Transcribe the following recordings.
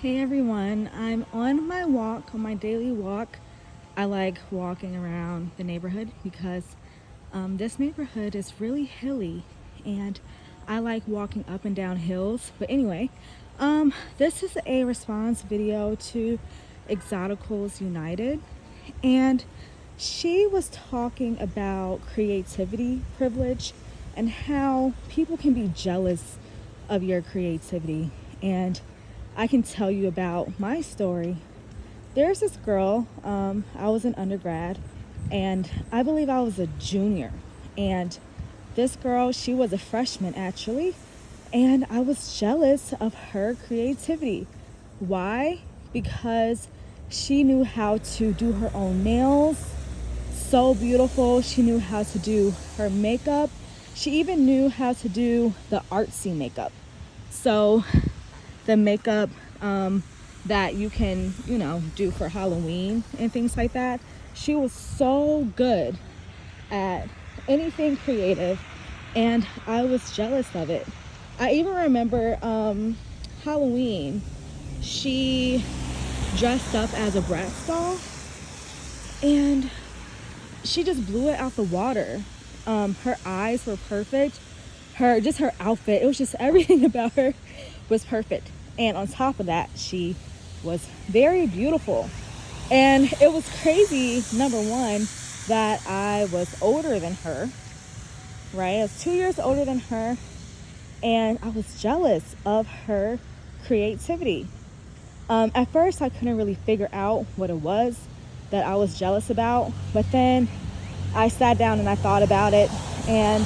Hey everyone, I'm on my walk, on my daily walk. I like walking around the neighborhood because this neighborhood is really hilly and I like walking up and down hills. But anyway, this is a response video to Exoticals United, and she was talking about creativity privilege and how people can be jealous of your creativity. And I can tell you about my story. There's this girl, I was an undergrad, and I believe I was a junior. And this girl, she was a freshman actually, and I was jealous of her creativity. Why? Because she knew how to do her own nails, so beautiful. She knew how to do her makeup. She even knew how to do the artsy makeup. So the makeup that you can, do for Halloween and things like that. She was so good at anything creative, and I was jealous of it. I even remember Halloween, she dressed up as a Bratz doll, and she just blew it out the water. Her eyes were perfect. Her outfit, it was just everything about her was perfect. And on top of that, she was very beautiful. And it was crazy, number one, that I was older than her, right? I was 2 years older than her, and I was jealous of her creativity. At first, I couldn't really figure out what it was that I was jealous about, but then I sat down and I thought about it, and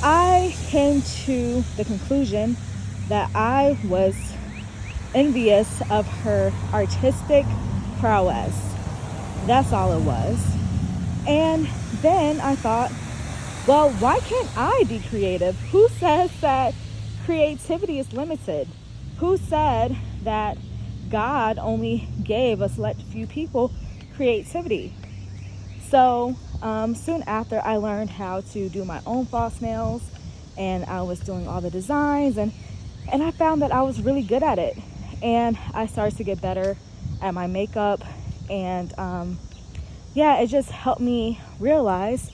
I came to the conclusion that I was envious of her artistic prowess. That's all it was. And then I thought, well, why can't I be creative? Who says that creativity is limited? Who said that God only gave a select few people creativity? So soon after, I learned how to do my own false nails, and I was doing all the designs, and I found that I was really good at it. And I started to get better at my makeup, and it just helped me realize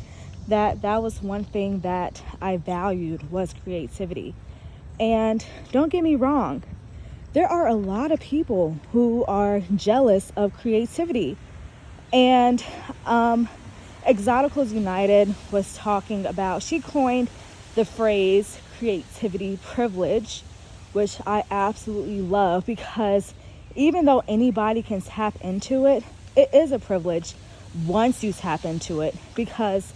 that that was one thing that I valued, was creativity. And don't get me wrong, there are a lot of people who are jealous of creativity. And Exoticals United was talking about, she coined the phrase creativity privilege, which I absolutely love, because even though anybody can tap into it, it is a privilege once you tap into it, because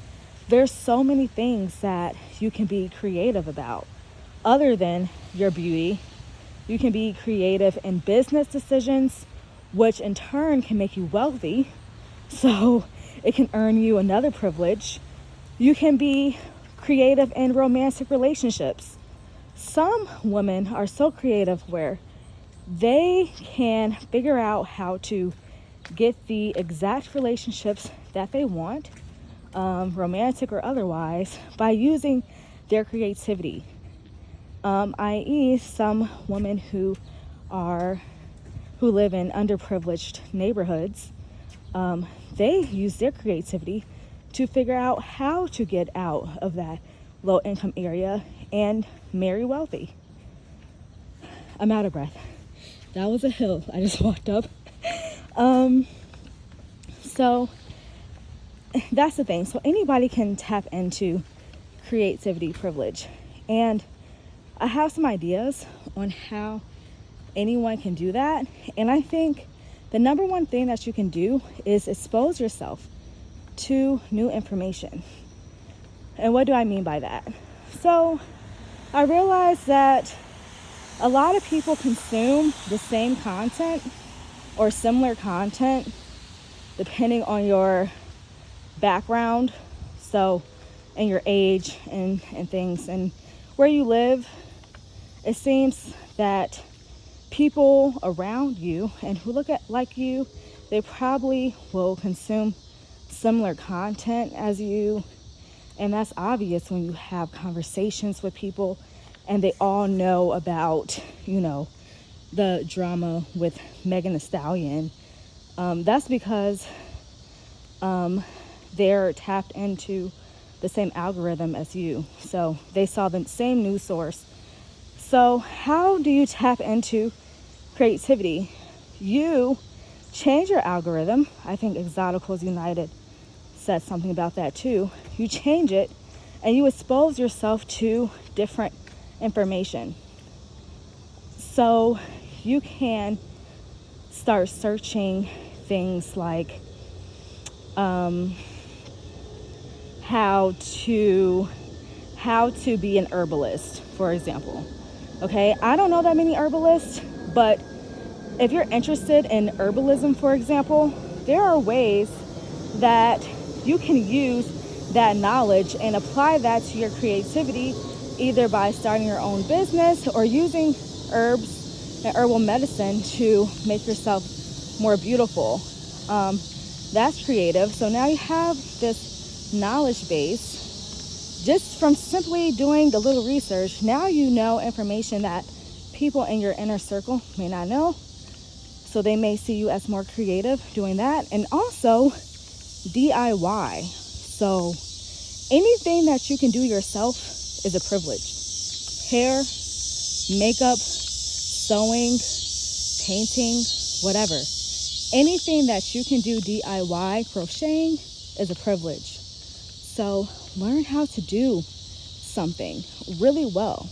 there's so many things that you can be creative about other than your beauty. You can be creative in business decisions, which in turn can make you wealthy. So it can earn you another privilege. You can be creative in romantic relationships. Some women are so creative where they can figure out how to get the exact relationships that they want, romantic or otherwise, by using their creativity. I.e., some women who live in underprivileged neighborhoods, they use their creativity to figure out how to get out of that low income area and marry wealthy. I'm out of breath. That was a hill I just walked up. So that's the thing. So anybody can tap into creativity privilege. And I have some ideas on how anyone can do that. And I think the number one thing that you can do is expose yourself to new information. And what do I mean by that? So I realized that a lot of people consume the same content or similar content depending on your background, so, and your age and things and where you live. It seems that people around you and who look at like you, they probably will consume similar content as you. And that's obvious when you have conversations with people and they all know about, the drama with Megan Thee Stallion, that's because they're tapped into the same algorithm as you. So they saw the same news source. So how do you tap into creativity? You change your algorithm. I think Exoticals United said something about that too. You change it and you expose yourself to different information. So you can start searching things like how to be an herbalist, for example. Okay, I don't know that many herbalists, but if you're interested in herbalism, for example, there are ways that you can use that knowledge and apply that to your creativity, either by starting your own business or using herbs and herbal medicine to make yourself more beautiful. That's creative. So now you have this knowledge base just from simply doing the little research. Now you know information that people in your inner circle may not know. So they may see you as more creative doing that. And also DIY. So anything that you can do yourself is a privilege. Hair, makeup, sewing, painting, whatever. Anything that you can do DIY, crocheting, is a privilege. So learn how to do something really well.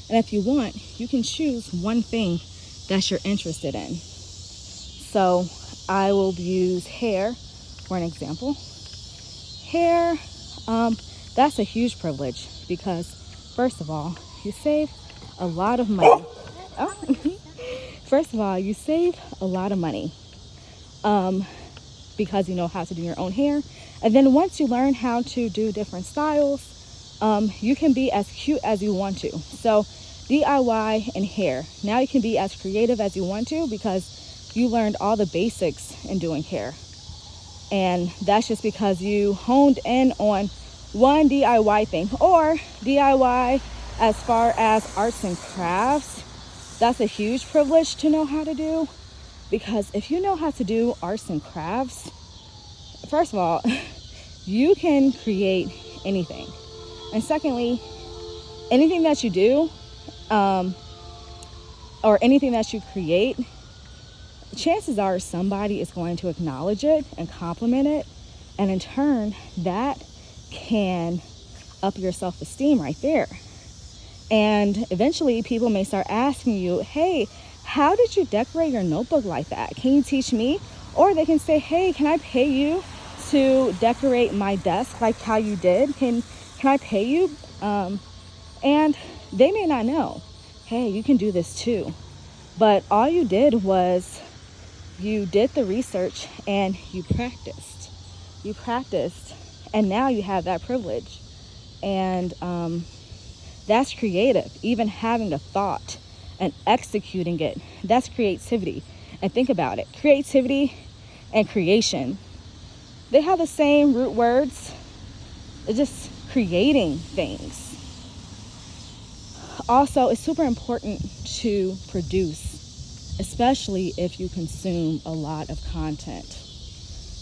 And if you want, you can choose one thing that you're interested in. So I will use hair for an example. Hair, that's a huge privilege because, first of all, you save a lot of money. Oh. First of all, you save a lot of money because you know how to do your own hair. And then once you learn how to do different styles, you can be as cute as you want to. So DIY and hair. Now you can be as creative as you want to because you learned all the basics in doing hair. And that's just because you honed in on one DIY thing. Or DIY as far as arts and crafts. That's a huge privilege to know how to do. Because if you know how to do arts and crafts, first of all, you can create anything. And secondly, anything that you do or anything that you create, chances are somebody is going to acknowledge it and compliment it. And in turn, that can up your self-esteem right there. And eventually people may start asking you, hey, how did you decorate your notebook like that? Can you teach me? Or they can say, hey, can I pay you to decorate my desk like how you did? Can I pay you? And they may not know, hey, you can do this too. But all you did was you did the research and you practiced. And now you have that privilege. And that's creative. Even having the thought and executing it, that's creativity. And think about it, creativity and creation, they have the same root words. It's just creating things. Also, it's super important to produce, especially if you consume a lot of content.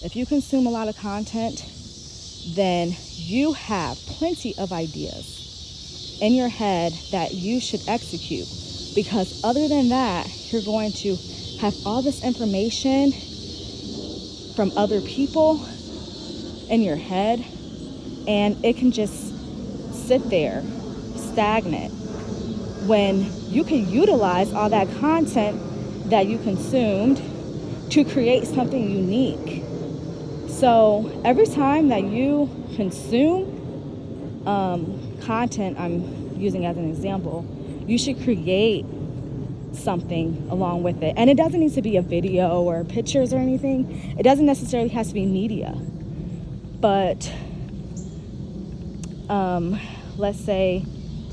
If you consume a lot of content, then you have plenty of ideas in your head that you should execute. Because other than that, you're going to have all this information from other people in your head, and it can just sit there stagnant when you can utilize all that content that you consumed to create something unique. So every time that you consume content, I'm using as an example, you should create something along with it. And it doesn't need to be a video or pictures or anything. It doesn't necessarily have to be media. But let's say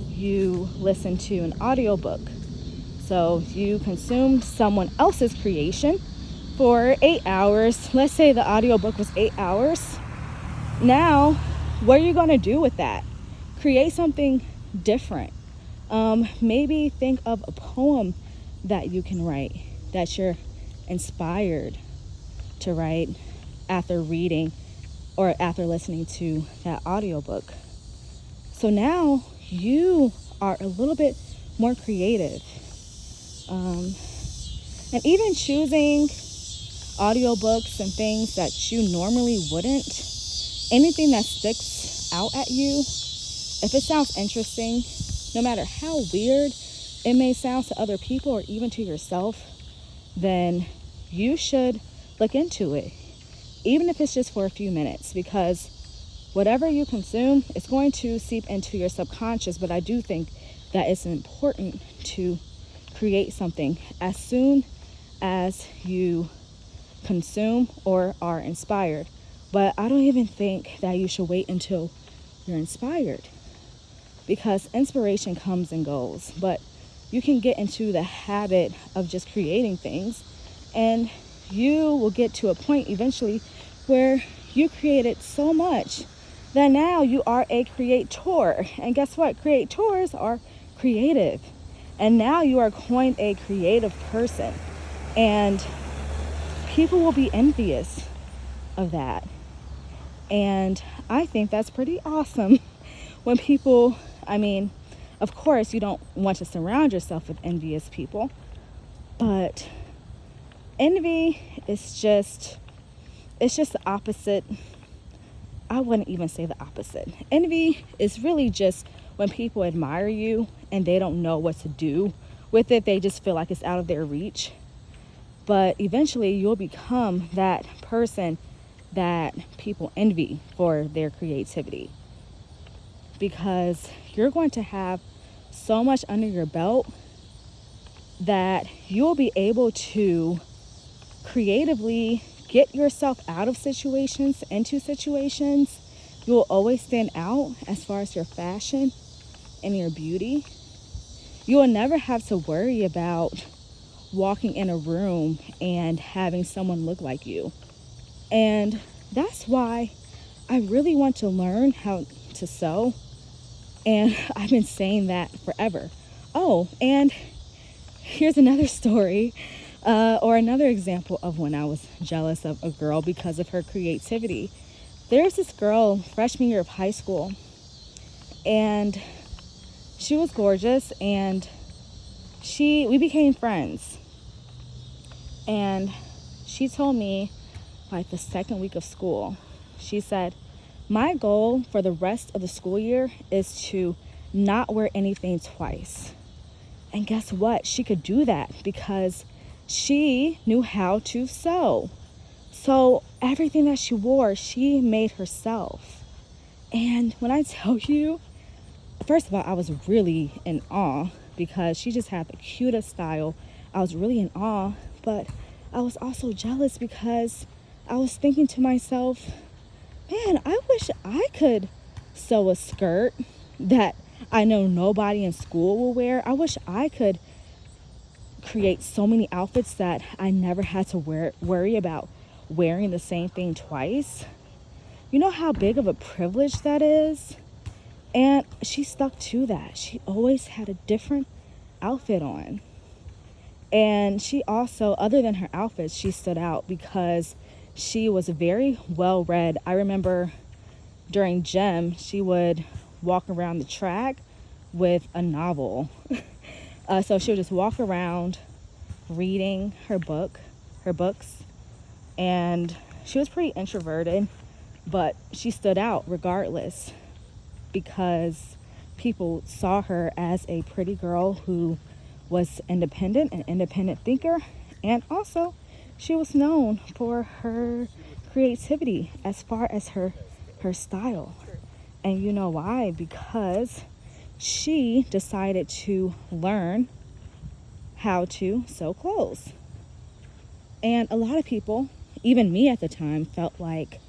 you listen to an audiobook. So you consume someone else's creation for 8 hours. Let's say the audiobook was 8 hours. Now, what are you going to do with that? Create something different. Maybe think of a poem that you can write, that you're inspired to write after reading or after listening to that audiobook. So now you are a little bit more creative. And even choosing audiobooks and things that you normally wouldn't, anything that sticks out at you, if it sounds interesting, no matter how weird it may sound to other people or even to yourself, then you should look into it, even if it's just for a few minutes, because whatever you consume is going to seep into your subconscious. But I do think that it's important to create something as soon as you consume or are inspired. But I don't even think that you should wait until you're inspired, because inspiration comes and goes. But you can get into the habit of just creating things, and you will get to a point eventually where you created so much that now you are a creator. And guess what? Creators are creative. And now you are coined a creative person. And people will be envious of that. And I think that's pretty awesome when people, of course, you don't want to surround yourself with envious people, but envy is just, it's just the opposite. I wouldn't even say the opposite. Envy is really just when people admire you and they don't know what to do with it. They just feel like it's out of their reach. But eventually you'll become that person that people envy for their creativity, because you're going to have so much under your belt that you'll be able to creatively get yourself out of situations, into situations. You'll always stand out as far as your fashion and your beauty. You will never have to worry about walking in a room and having someone look like you. And that's why I really want to learn how to sew. And I've been saying that forever. Oh, and here's another story, or another example of when I was jealous of a girl because of her creativity. There's this girl, freshman year of high school, and she was gorgeous, and we became friends. And she told me, like the second week of school, she said, my goal for the rest of the school year is to not wear anything twice. And guess what? She could do that because she knew how to sew. So everything that she wore, she made herself. And when I tell you, first of all, I was really in awe because she just had the cutest style. I was really in awe, but I was also jealous because I was thinking to myself, man, I wish I could sew a skirt that I know nobody in school will wear. I wish I could create so many outfits that I never had to worry about wearing the same thing twice. You know how big of a privilege that is? And she stuck to that. She always had a different outfit on. And she also, other than her outfits, she stood out because she was very well read. I remember during gym, she would walk around the track with a novel. So she would just walk around reading her books. And she was pretty introverted, but she stood out regardless because people saw her as a pretty girl who was independent, an independent thinker, and also she was known for her creativity as far as her style. And you know why? Because she decided to learn how to sew clothes. And a lot of people, even me at the time, felt like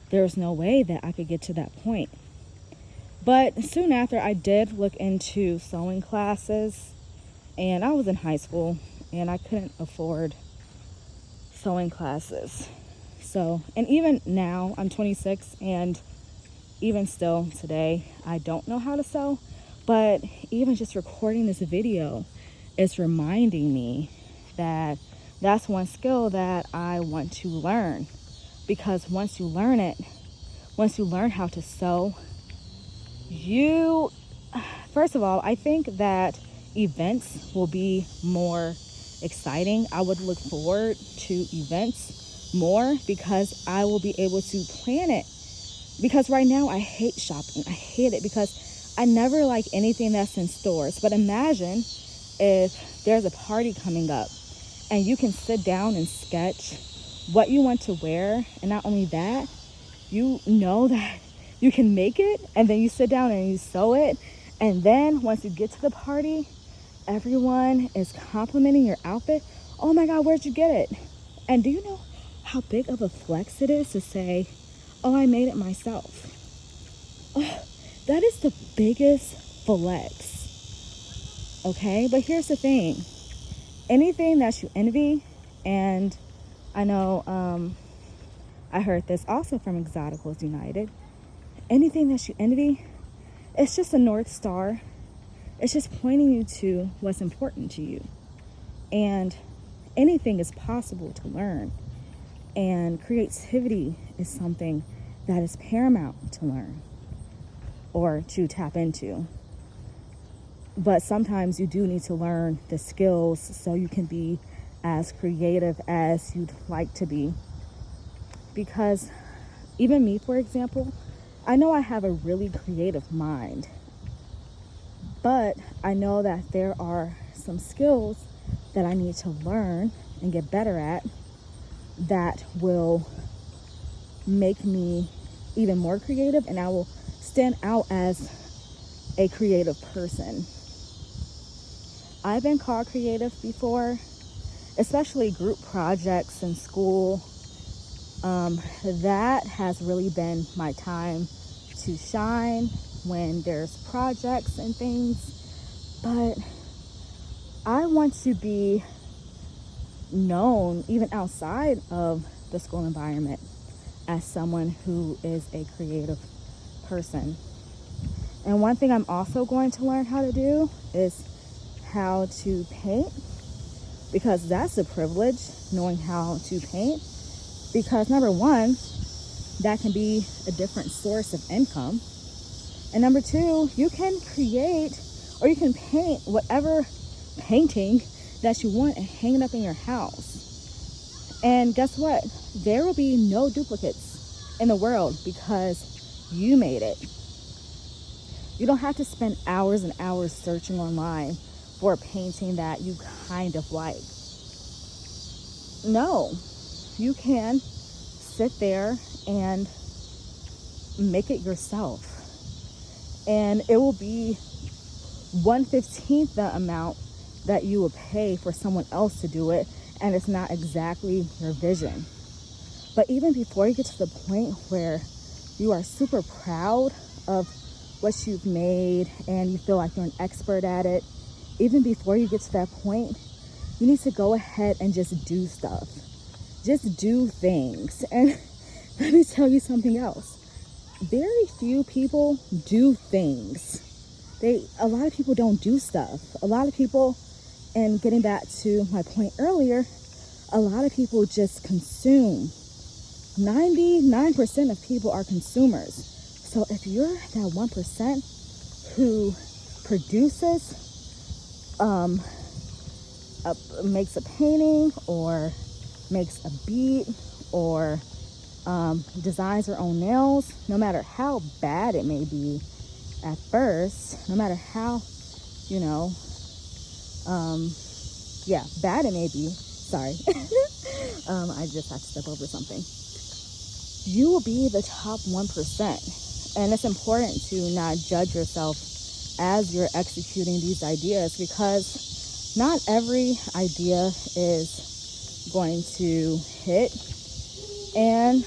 there was no way that I could get to that point. But soon after, I did look into sewing classes, and I was in high school and I couldn't afford sewing classes. So, and even now, I'm 26, and even still today, I don't know how to sew. But even just recording this video it's reminding me that that's one skill that I want to learn. Because once you learn it, once you learn how to sew, you, first of all, I think that events will be more exciting. I would look forward to events more because I will be able to plan it. Because right now I hate shopping. I hate it because I never like anything that's in stores. But imagine if there's a party coming up and you can sit down and sketch what you want to wear. And not only that, you know that you can make it, and then you sit down and you sew it. And then once you get to the party, everyone is complimenting your outfit. Oh my God, where'd you get it? And do you know how big of a flex it is to say, oh, I made it myself? Oh, that is the biggest flex. Okay, but here's the thing. Anything that you envy, and I know I heard this also from Exoticals United, anything that you envy, it's just a North Star. It's just pointing you to what's important to you. And anything is possible to learn. And creativity is something that is paramount to learn or to tap into. But sometimes you do need to learn the skills so you can be as creative as you'd like to be. Because even me, for example, I know I have a really creative mind, but I know that there are some skills that I need to learn and get better at that will make me even more creative, and I will stand out as a creative person. I've been called creative before, especially group projects in school. That has really been my time to shine when there's projects and things. But I want to be known even outside of the school environment as someone who is a creative person. And one thing I'm also going to learn how to do is how to paint, because that's a privilege, knowing how to paint. Because number one, that can be a different source of income. And number two, you can create or you can paint whatever painting that you want and hang it up in your house. And guess what? There will be no duplicates in the world because you made it. You don't have to spend hours and hours searching online for a painting that you kind of like. No, you can sit there and make it yourself. And it will be 1/15 the amount that you would pay for someone else to do it, and it's not exactly your vision. But even before you get to the point where you are super proud of what you've made and you feel like you're an expert at it, even before you get to that point, you need to go ahead and just do stuff. Just do things. And let me tell you something else. Very few people do things. A lot of people don't do stuff. A lot of people, and getting back to my point earlier, a lot of people just consume. 99% of people are consumers. So if you're that 1% who produces, makes a painting or makes a beat or designs her own nails, no matter how bad it may be at first, no matter how, bad it may be, sorry, I just had to step over something. You will be the top 1%. And it's important to not judge yourself as you're executing these ideas, because not every idea is going to hit. And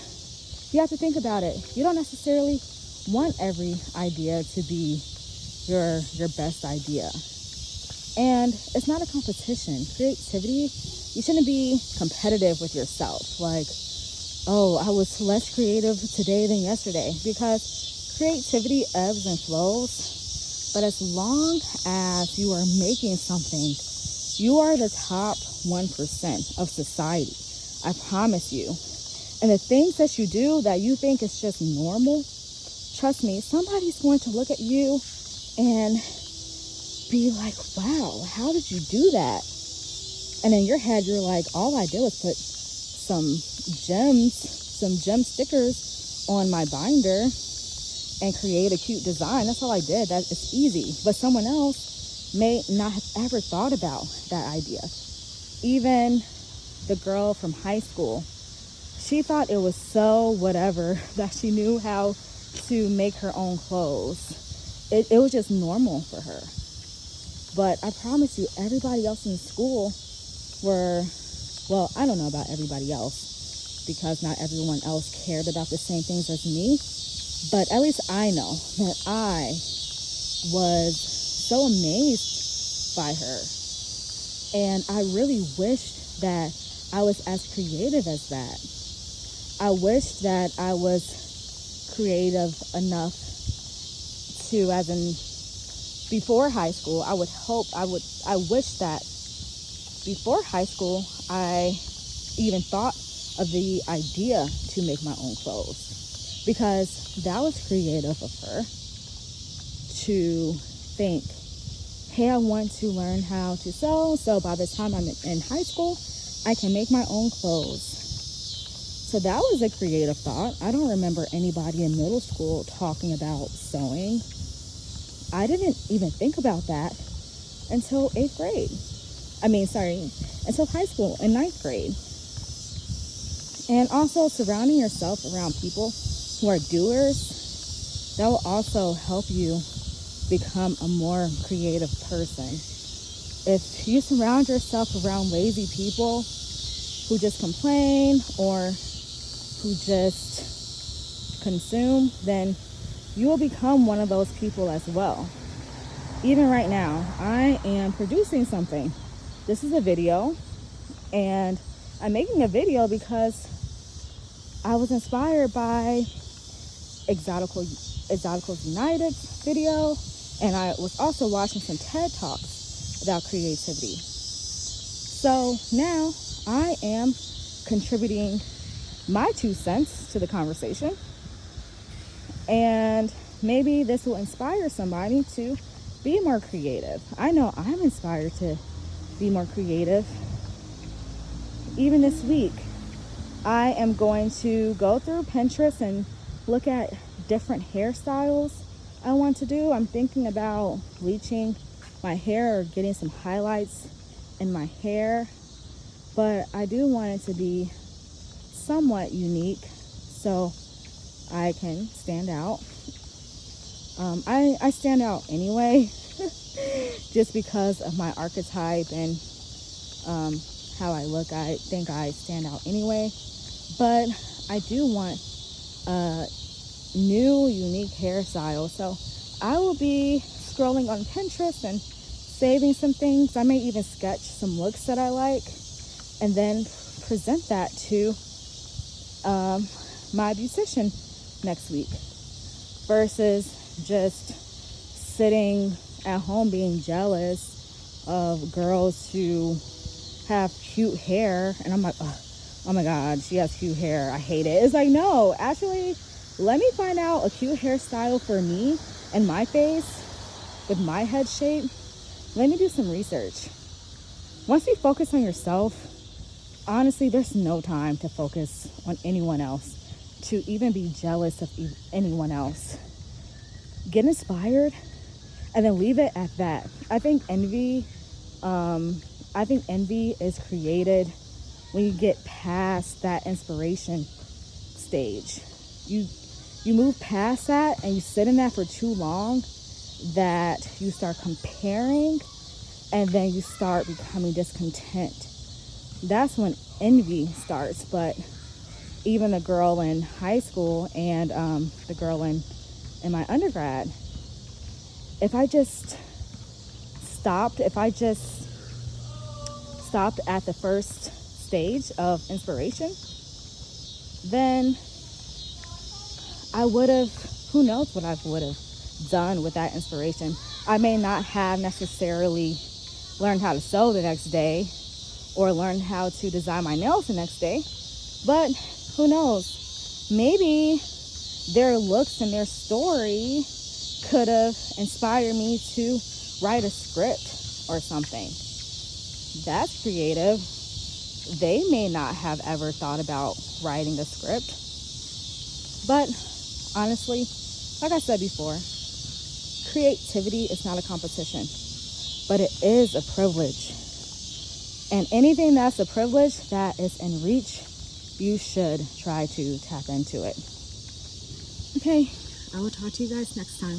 you have to think about it. You don't necessarily want every idea to be your best idea. And it's not a competition. Creativity, you shouldn't be competitive with yourself. Like, oh, I was less creative today than yesterday. Because creativity ebbs and flows. But as long as you are making something You are the top 1% of society. I promise you. And the things that you do that you think is just normal, trust me, somebody's going to look at you and be like, wow, how did you do that? And in your head, you're like, all I did was put some gem stickers on my binder and create a cute design. That's all I did. That it's easy. But someone else may not have ever thought about that idea. Even the girl from high school, she thought it was so whatever that she knew how to make her own clothes. It was just normal for her. But I promise you, everybody else in school were, well, I don't know about everybody else because not everyone else cared about the same things as me. But at least I know that I was so amazed by her. And I really wished that I was as creative as that. I wished that I was creative enough to, as in before high school, I wish that before high school, I even thought of the idea to make my own clothes, because that was creative of her to think, hey, I want to learn how to sew, so by the time I'm in high school, I can make my own clothes. So that was a creative thought. I don't remember anybody in middle school talking about sewing. I didn't even think about that until until high school in 9th grade. And also surrounding yourself around people who are doers, that will also help you become a more creative person. If you surround yourself around lazy people who just complain or who just consume, then you will become one of those people as well. Even right now, I am producing something. This is a video, and I'm making a video because I was inspired by Exoticals United video, and I was also watching some TED Talks about creativity. So now I am contributing my 2 cents to the conversation, and maybe this will inspire somebody to be more creative. I know I'm inspired to be more creative. Even this week, I am going to go through Pinterest and look at different hairstyles I want to do. I'm thinking about bleaching my hair or getting some highlights in my hair, but I do want it to be somewhat unique so I can stand out. I stand out anyway just because of my archetype and how I look. I think I stand out anyway, but I do want a new unique hairstyle. So I will be scrolling on Pinterest and saving some things. I may even sketch some looks that I like and then present that to my beautician next week, versus just sitting at home being jealous of girls who have cute hair, and I'm like, oh my god, she has cute hair, I hate it. It's like, no, actually, let me find out a cute hairstyle for me and my face with my head shape. Let me do some research. Once you focus on yourself, honestly, there's no time to focus on anyone else, to even be jealous of anyone else. Get inspired and then leave it at that. I think envy is created when you get past that inspiration stage. You move past that and you sit in that for too long, that you start comparing and then you start becoming discontent. That's when envy starts. But even the girl in high school and the girl in my undergrad, if I just stopped at the first stage of inspiration, then I would have, who knows what I would have done with that inspiration. I may not have necessarily learn how to sew the next day or learn how to design my nails the next day. But who knows? Maybe their looks and their story could have inspired me to write a script or something. That's creative. They may not have ever thought about writing a script. But honestly, like I said before, creativity is not a competition, but it is a privilege. And anything that's a privilege that is in reach, you should try to tap into it. Okay, I will talk to you guys next time.